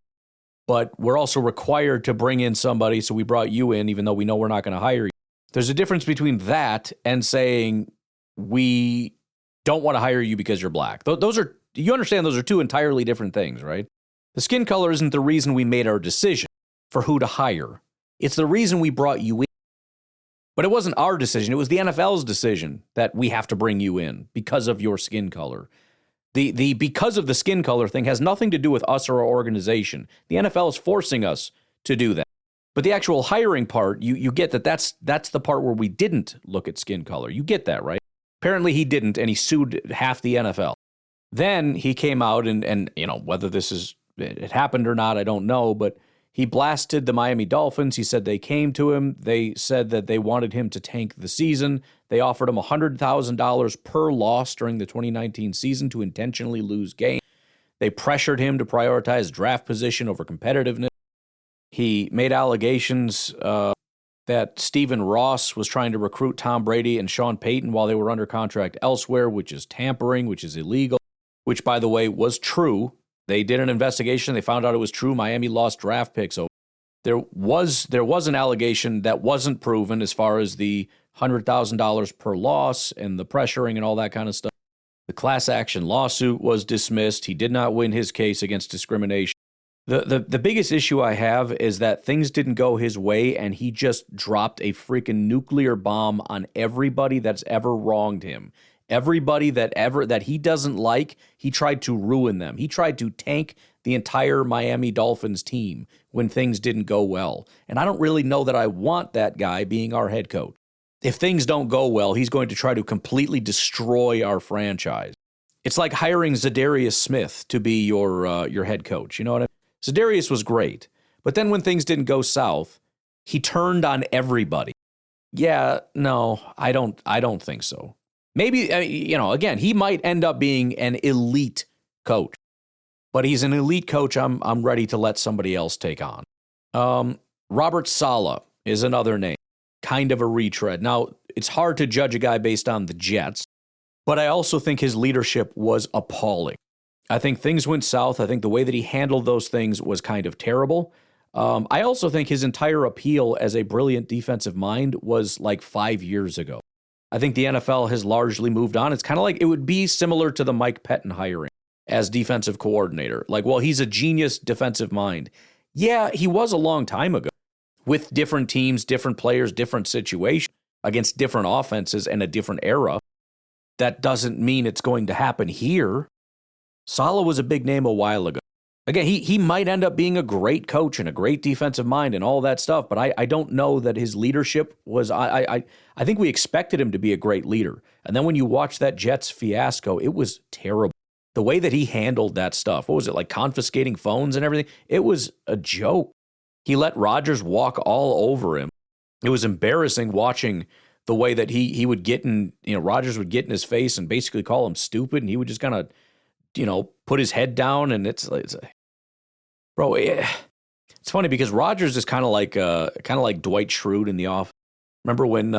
but we're also required to bring in somebody, so we brought you in, even though we know we're not going to hire you. There's a difference between that and saying we don't want to hire you because you're black. You understand those are two entirely different things, right? The skin color isn't the reason we made our decision for who to hire. It's the reason we brought you in. But it wasn't our decision. It was the NFL's decision that we have to bring you in because of your skin color. The because of the skin color thing has nothing to do with us or our organization. The NFL is forcing us to do that. But the actual hiring part, you get that's the part where we didn't look at skin color. You get that, right? Apparently he didn't, and he sued half the NFL. Then he came out and whether it happened or not, I don't know, but he blasted the Miami Dolphins. He said they came to him. They said that they wanted him to tank the season. They offered him $100,000 per loss during the 2019 season to intentionally lose games. They pressured him to prioritize draft position over competitiveness. He made allegations that Stephen Ross was trying to recruit Tom Brady and Sean Payton while they were under contract elsewhere, which is tampering, which is illegal, which, by the way, was true. They did an investigation. They found out it was true. Miami lost draft picks. There was an allegation that wasn't proven as far as the $100,000 per loss and the pressuring and all that kind of stuff. The class action lawsuit was dismissed. He did not win his case against discrimination. The biggest issue I have is that things didn't go his way, and he just dropped a freaking nuclear bomb on everybody that's ever wronged him. Everybody that he doesn't like, he tried to ruin them. He tried to tank the entire Miami Dolphins team when things didn't go well. And I don't really know that I want that guy being our head coach. If things don't go well, he's going to try to completely destroy our franchise. It's like hiring Zadarius Smith to be your head coach. You know what I mean? Zadarius was great, but then when things didn't go south, he turned on everybody. Yeah, no, I don't think so. Maybe, again, he might end up being an elite coach, but he's an elite coach I'm ready to let somebody else take on. Robert Saleh is another name, kind of a retread. Now, it's hard to judge a guy based on the Jets, but I also think his leadership was appalling. I think things went south. I think the way that he handled those things was kind of terrible. I also think his entire appeal as a brilliant defensive mind was like 5 years ago. I think the NFL has largely moved on. It's kind of like it would be similar to the Mike Pettin hiring as defensive coordinator. Like, well, he's a genius defensive mind. Yeah, he was a long time ago with different teams, different players, different situations against different offenses and a different era. That doesn't mean it's going to happen here. Saleh was a big name a while ago. Again, he might end up being a great coach and a great defensive mind and all that stuff, but I don't know that his leadership was, I think we expected him to be a great leader. And then when you watch that Jets fiasco, it was terrible. The way that he handled that stuff, what was it, like confiscating phones and everything? It was a joke. He let Rodgers walk all over him. It was embarrassing watching the way that he would get in, Rodgers would get in his face and basically call him stupid, and he would just kind of, put his head down, and it's bro, It's funny because Rodgers is kind of like Dwight Schrute in The Office. Remember when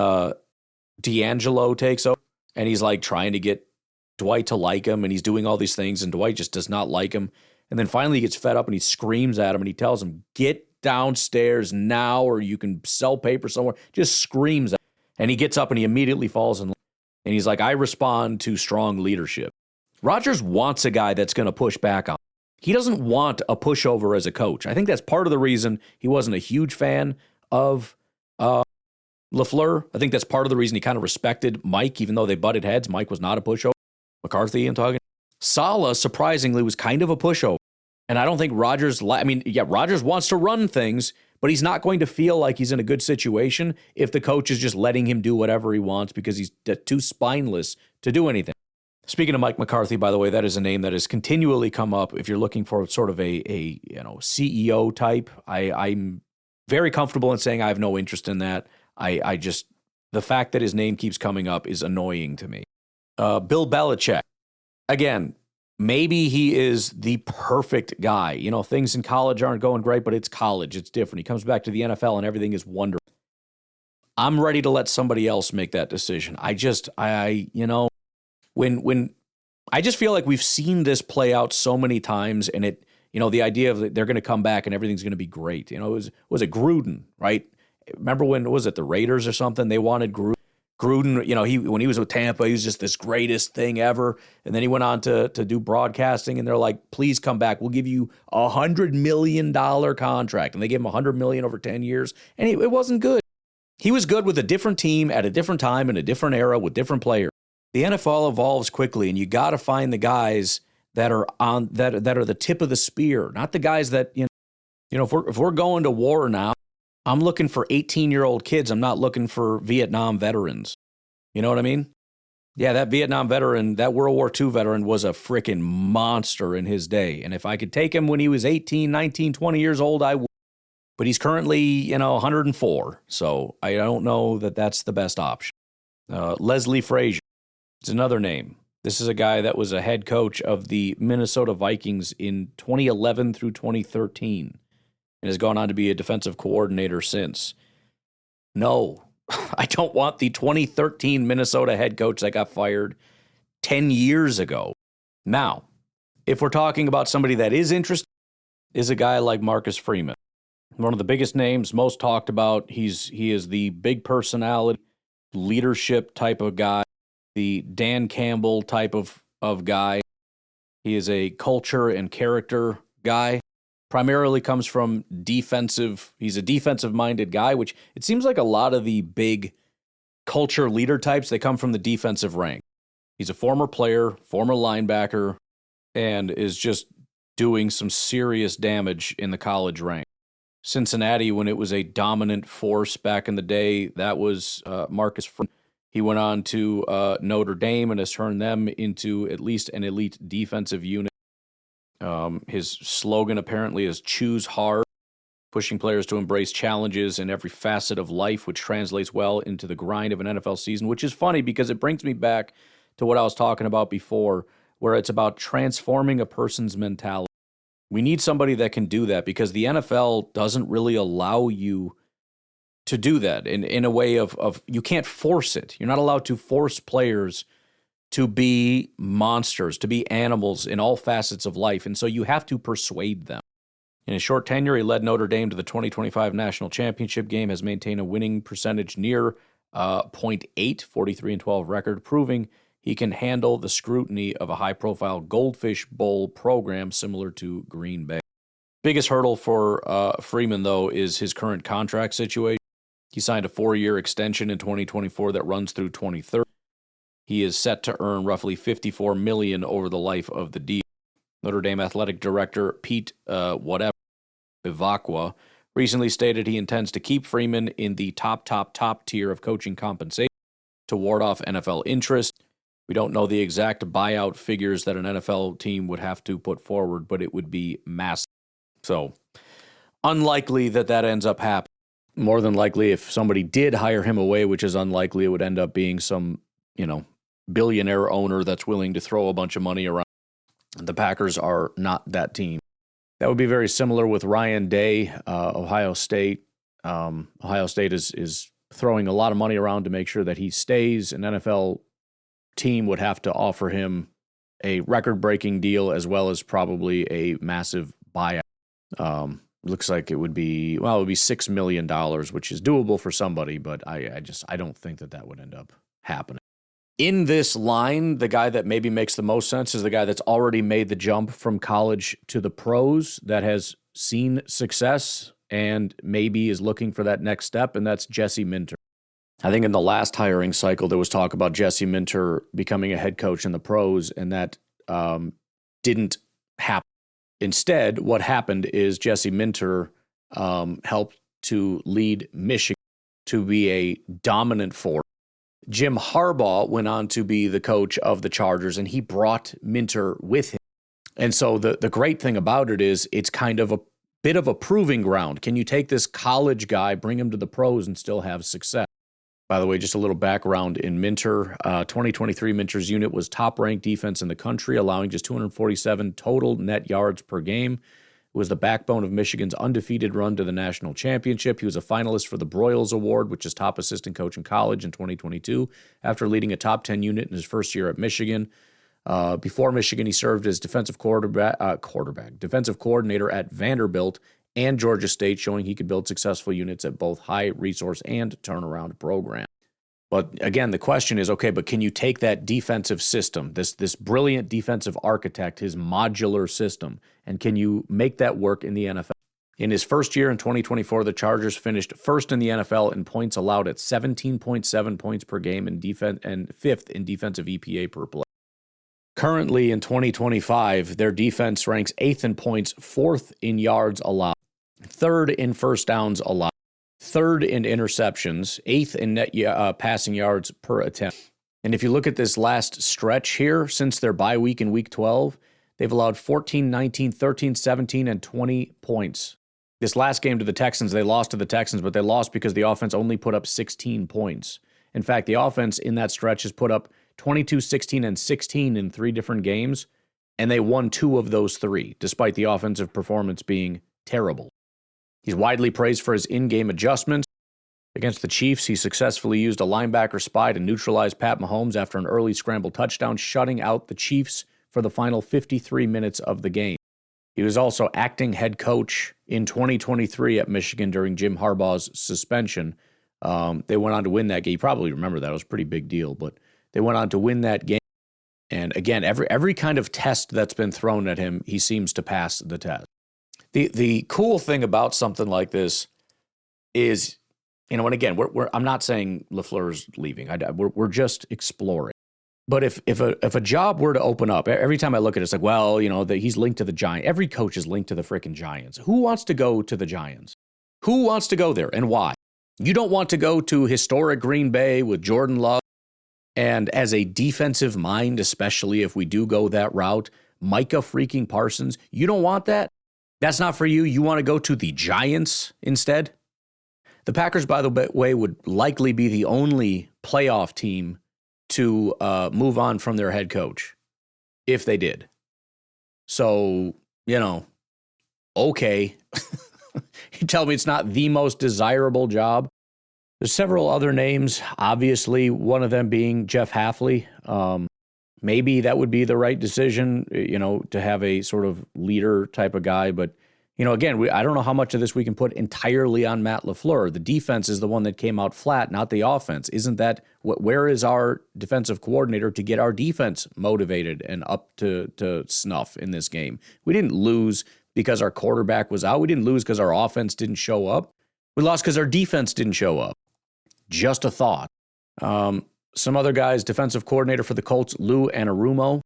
D'Angelo takes over and he's like trying to get Dwight to like him, and he's doing all these things, and Dwight just does not like him. And then finally he gets fed up and he screams at him and he tells him, "Get downstairs now or you can sell paper somewhere." Just screams at him. And he gets up and he immediately falls in line. And he's like, "I respond to strong leadership." Rodgers wants a guy that's going to push back on him. He doesn't want a pushover as a coach. I think that's part of the reason he wasn't a huge fan of LaFleur. I think that's part of the reason he kind of respected Mike, even though they butted heads. Mike was not a pushover. McCarthy, I'm talking. Saleh, surprisingly, was kind of a pushover. And I don't think Rodgers, Rodgers wants to run things, but he's not going to feel like he's in a good situation if the coach is just letting him do whatever he wants because he's too spineless to do anything. Speaking of Mike McCarthy, by the way, that is a name that has continually come up if you're looking for sort of a CEO type. I'm very comfortable in saying I have no interest in that. I just, the fact that his name keeps coming up is annoying to me. Bill Belichick. Again, maybe he is the perfect guy. You know, things in college aren't going great, but it's college. It's different. He comes back to the NFL and everything is wonderful. I'm ready to let somebody else make that decision. When I just feel like we've seen this play out so many times, and the idea of they're going to come back and everything's going to be great. Was it Gruden, right? Remember when, was it the Raiders or something? They wanted Gruden. When he was with Tampa, he was just this greatest thing ever. And then he went on to do broadcasting, and they're like, "Please come back. We'll give you $100 million contract." And they gave him $100 million over 10 years. And it wasn't good. He was good with a different team at a different time in a different era with different players. The NFL evolves quickly, and you got to find the guys that are the tip of the spear, not the guys that, if we're going to war now, I'm looking for 18-year-old kids. I'm not looking for Vietnam veterans. You know what I mean? Yeah, that Vietnam veteran, that World War II veteran was a freaking monster in his day. And if I could take him when he was 18, 19, 20 years old, I would. But he's currently, 104. So I don't know that that's the best option. Leslie Frazier is another name. This is a guy that was a head coach of the Minnesota Vikings in 2011 through 2013. And has gone on to be a defensive coordinator since. No, I don't want the 2013 Minnesota head coach that got fired 10 years ago. Now, if we're talking about somebody that is interested, is a guy like Marcus Freeman. One of the biggest names, most talked about. He is the big personality, leadership type of guy, the Dan Campbell type of guy. He is a culture and character guy. Primarily comes from defensive. He's a defensive-minded guy, which it seems like a lot of the big culture leader types, they come from the defensive rank. He's a former player, former linebacker, and is just doing some serious damage in the college rank. Cincinnati, when it was a dominant force back in the day, that was Marcus Freeman. He went on to Notre Dame and has turned them into at least an elite defensive unit. His slogan apparently is "Choose hard," pushing players to embrace challenges in every facet of life, which translates well into the grind of an NFL season, which is funny because it brings me back to what I was talking about before, where it's about transforming a person's mentality. We need somebody that can do that because the NFL doesn't really allow you to do that in a way of you can't force it. You're not allowed to force players to be monsters, to be animals in all facets of life. And so you have to persuade them. In his short tenure, he led Notre Dame to the 2025 national championship game, has maintained a winning percentage near .8, 43-12 record, proving he can handle the scrutiny of a high-profile Goldfish Bowl program similar to Green Bay. Biggest hurdle for Freeman, though, is his current contract situation. He signed a 4-year extension in 2024 that runs through 2030. He is set to earn roughly $54 million over the life of the deal. Notre Dame athletic director Pete Bevacqua recently stated he intends to keep Freeman in the top tier of coaching compensation to ward off NFL interest. We don't know the exact buyout figures that an NFL team would have to put forward, but it would be massive. So, unlikely that ends up happening. More than likely, if somebody did hire him away, which is unlikely, it would end up being some, billionaire owner that's willing to throw a bunch of money around. The Packers are not that team. That would be very similar with Ryan Day, Ohio State. Ohio State is throwing a lot of money around to make sure that he stays. An NFL team would have to offer him a record-breaking deal as well as probably a massive buyout. Looks like it would be $6 million, which is doable for somebody, but I don't think that would end up happening. In this line, the guy that maybe makes the most sense is the guy that's already made the jump from college to the pros, that has seen success and maybe is looking for that next step, and that's Jesse Minter. I think in the last hiring cycle, there was talk about Jesse Minter becoming a head coach in the pros, and that didn't happen. Instead, what happened is Jesse Minter helped to lead Michigan to be a dominant force. Jim Harbaugh went on to be the coach of the Chargers, and he brought Minter with him. And so the great thing about it is it's kind of a bit of a proving ground. Can you take this college guy, bring him to the pros, and still have success? By the way, just a little background in Minter. 2023 Minter's unit was top-ranked defense in the country, allowing just 247 total net yards per game. It was the backbone of Michigan's undefeated run to the national championship. He was a finalist for the Broyles Award, which is top assistant coach in college in 2022, after leading a top 10 unit in his first year at Michigan. Before Michigan, he served as defensive coordinator at Vanderbilt and Georgia State, showing he could build successful units at both high resource and turnaround programs. But again, the question is, okay, but can you take that defensive system, this brilliant defensive architect, his modular system, and can you make that work in the NFL? In his first year in 2024, the Chargers finished first in the NFL in points allowed at 17.7 points per game in defense and fifth in defensive EPA per play. Currently in 2025, their defense ranks eighth in points, fourth in yards allowed, third in first downs allowed, third in interceptions, eighth in net passing yards per attempt. And if you look at this last stretch here, since their bye week in week 12, they've allowed 14, 19, 13, 17, and 20 points. This last game to the Texans, they lost to the Texans, but they lost because the offense only put up 16 points. In fact, the offense in that stretch has put up 22, 16, and 16 in three different games, and they won two of those three, despite the offensive performance being terrible. He's widely praised for his in-game adjustments. Against the Chiefs, he successfully used a linebacker spy to neutralize Pat Mahomes after an early scramble touchdown, shutting out the Chiefs for the final 53 minutes of the game. He was also acting head coach in 2023 at Michigan during Jim Harbaugh's suspension. They went on to win that game. You probably remember that. It was a pretty big deal, but they went on to win that game. And again, every kind of test that's been thrown at him, he seems to pass the test. The cool thing about something like this is, and again, I'm not saying LaFleur's leaving. We're just exploring. But if a job were to open up, every time I look at it, it's like, well, he's linked to the Giants. Every coach is linked to the freaking Giants. Who wants to go to the Giants? Who wants to go there and why? You don't want to go to historic Green Bay with Jordan Love. And as a defensive mind, especially if we do go that route, Micah freaking Parsons, you don't want that? That's not for you. You want to go to the Giants instead? The Packers, by the way, would likely be the only playoff team to move on from their head coach if they did. So, okay. You tell me it's not the most desirable job. There's several other names, obviously, one of them being Jeff Hafley. Maybe that would be the right decision, to have a sort of leader type of guy. But, again, I don't know how much of this we can put entirely on Matt LaFleur. The defense is the one that came out flat, not the offense. Isn't that where is our defensive coordinator to get our defense motivated and up to snuff in this game? We didn't lose because our quarterback was out. We didn't lose because our offense didn't show up. We lost because our defense didn't show up. Just a thought. Some other guys, defensive coordinator for the Colts, Lou Anarumo.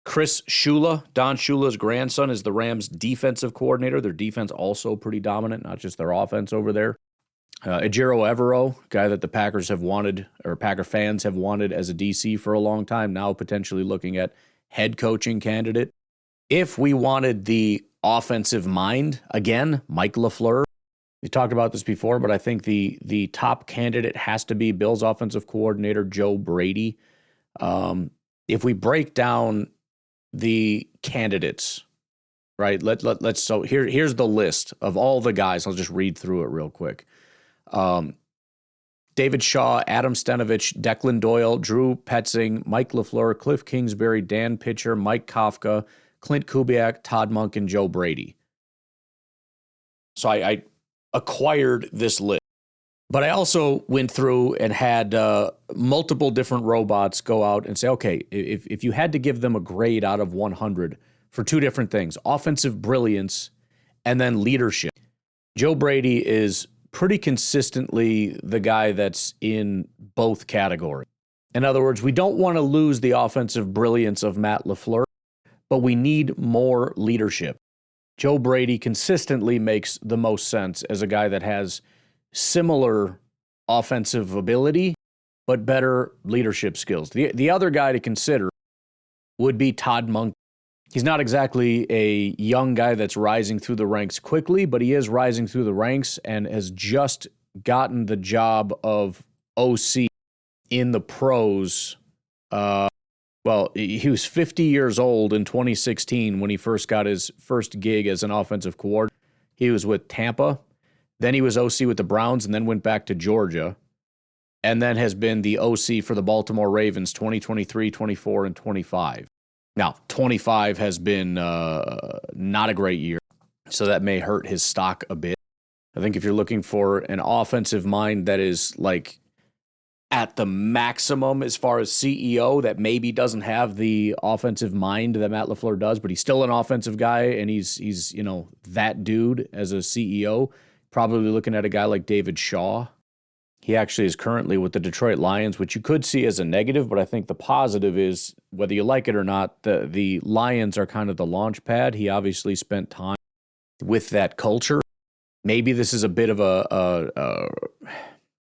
Chris Shula, Don Shula's grandson, is the Rams' defensive coordinator. Their defense also pretty dominant, not just their offense over there. Ejiro Evero, guy that the Packers have wanted, or Packer fans have wanted as a DC for a long time, now potentially looking at head coaching candidate. If we wanted the offensive mind, again, Mike LaFleur. We talked about this before, but I think the top candidate has to be Bills offensive coordinator Joe Brady. If we break down the candidates right? Let's so here's the list of all the guys. I'll just read through it real quick. David Shaw, Adam Stenovich, Declan Doyle, Drew Petzing, Mike LaFleur, Cliff Kingsbury, Dan Pitcher, Mike Kafka, Clint Kubiak, Todd Monk, and Joe Brady. So I acquired this list. But I also went through and had multiple different robots go out and say, okay, if you had to give them a grade out of 100 for two different things, offensive brilliance and then leadership, Joe Brady is pretty consistently the guy that's in both categories. In other words, we don't want to lose the offensive brilliance of Matt LaFleur, but we need more leadership. Joe Brady consistently makes the most sense as a guy that has similar offensive ability, but better leadership skills. The other guy to consider would be Todd Monk. He's not exactly a young guy that's rising through the ranks quickly, but he is rising through the ranks and has just gotten the job of OC in the pros. Well, he was 50 years old in 2016 when he first got his first gig as an offensive coordinator. He was with Tampa. Then he was OC with the Browns and then went back to Georgia. And then has been the OC for the Baltimore Ravens 2023, 24, and 25. Now, 25 has been not a great year, so that may hurt his stock a bit. I think if you're looking for an offensive mind that is like at the maximum as far as CEO, that maybe doesn't have the offensive mind that Matt LaFleur does, but he's still an offensive guy and he's that dude as a CEO, probably looking at a guy like David Shaw. He actually is currently with the Detroit Lions, which you could see as a negative, but I think the positive is, whether you like it or not, the Lions are kind of the launch pad. He obviously spent time with that culture. Maybe this is a bit of a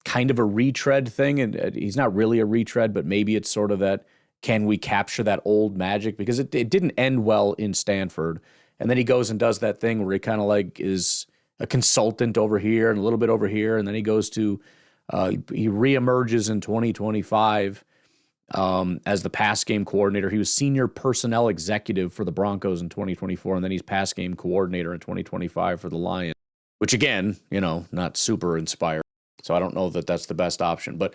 kind of a retread thing, and he's not really a retread, but maybe it's sort of that, can we capture that old magic? Because it didn't end well in Stanford, and then he goes and does that thing where he kind of like is a consultant over here and a little bit over here, and then he goes to he reemerges in 2025 as the pass game coordinator. He was senior personnel executive for the Broncos in 2024, and then he's pass game coordinator in 2025 for the Lions, which again, not super inspired. So I don't know that that's the best option, but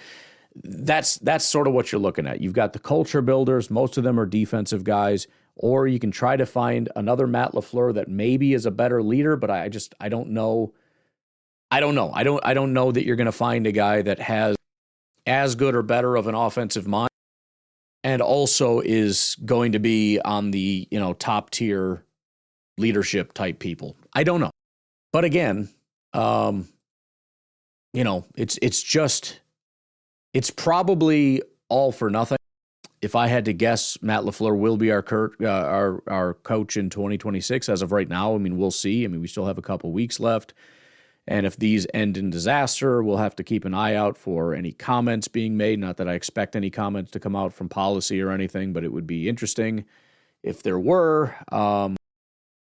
that's sort of what you're looking at. You've got the culture builders. Most of them are defensive guys, or you can try to find another Matt LaFleur that maybe is a better leader, but I don't know. I don't know that you're going to find a guy that has as good or better of an offensive mind and also is going to be on the, top tier leadership type people. I don't know. But again, it's probably all for nothing. If I had to guess, Matt LaFleur will be our coach in 2026. As of right now, we'll see. We still have a couple weeks left. And if these end in disaster, we'll have to keep an eye out for any comments being made. Not that I expect any comments to come out from policy or anything, but it would be interesting if there were.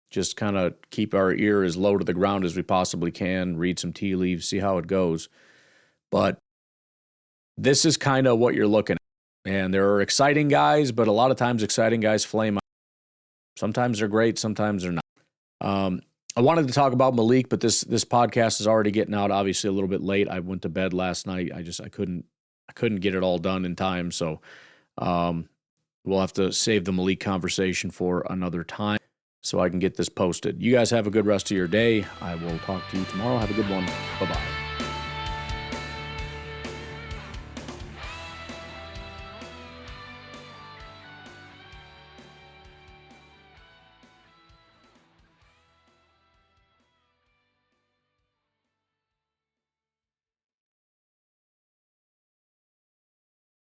Just kind of keep our ear as low to the ground as we possibly can, read some tea leaves, see how it goes. But this is kind of what you're looking at. And there are exciting guys, but a lot of times exciting guys flame out. Sometimes they're great, sometimes they're not. I wanted to talk about Malik, but this podcast is already getting out obviously a little bit late. I went to bed last night. I couldn't get it all done in time. So we'll have to save the Malik conversation for another time so I can get this posted. You guys have a good rest of your day. I will talk to you tomorrow. Have a good one. Bye-bye.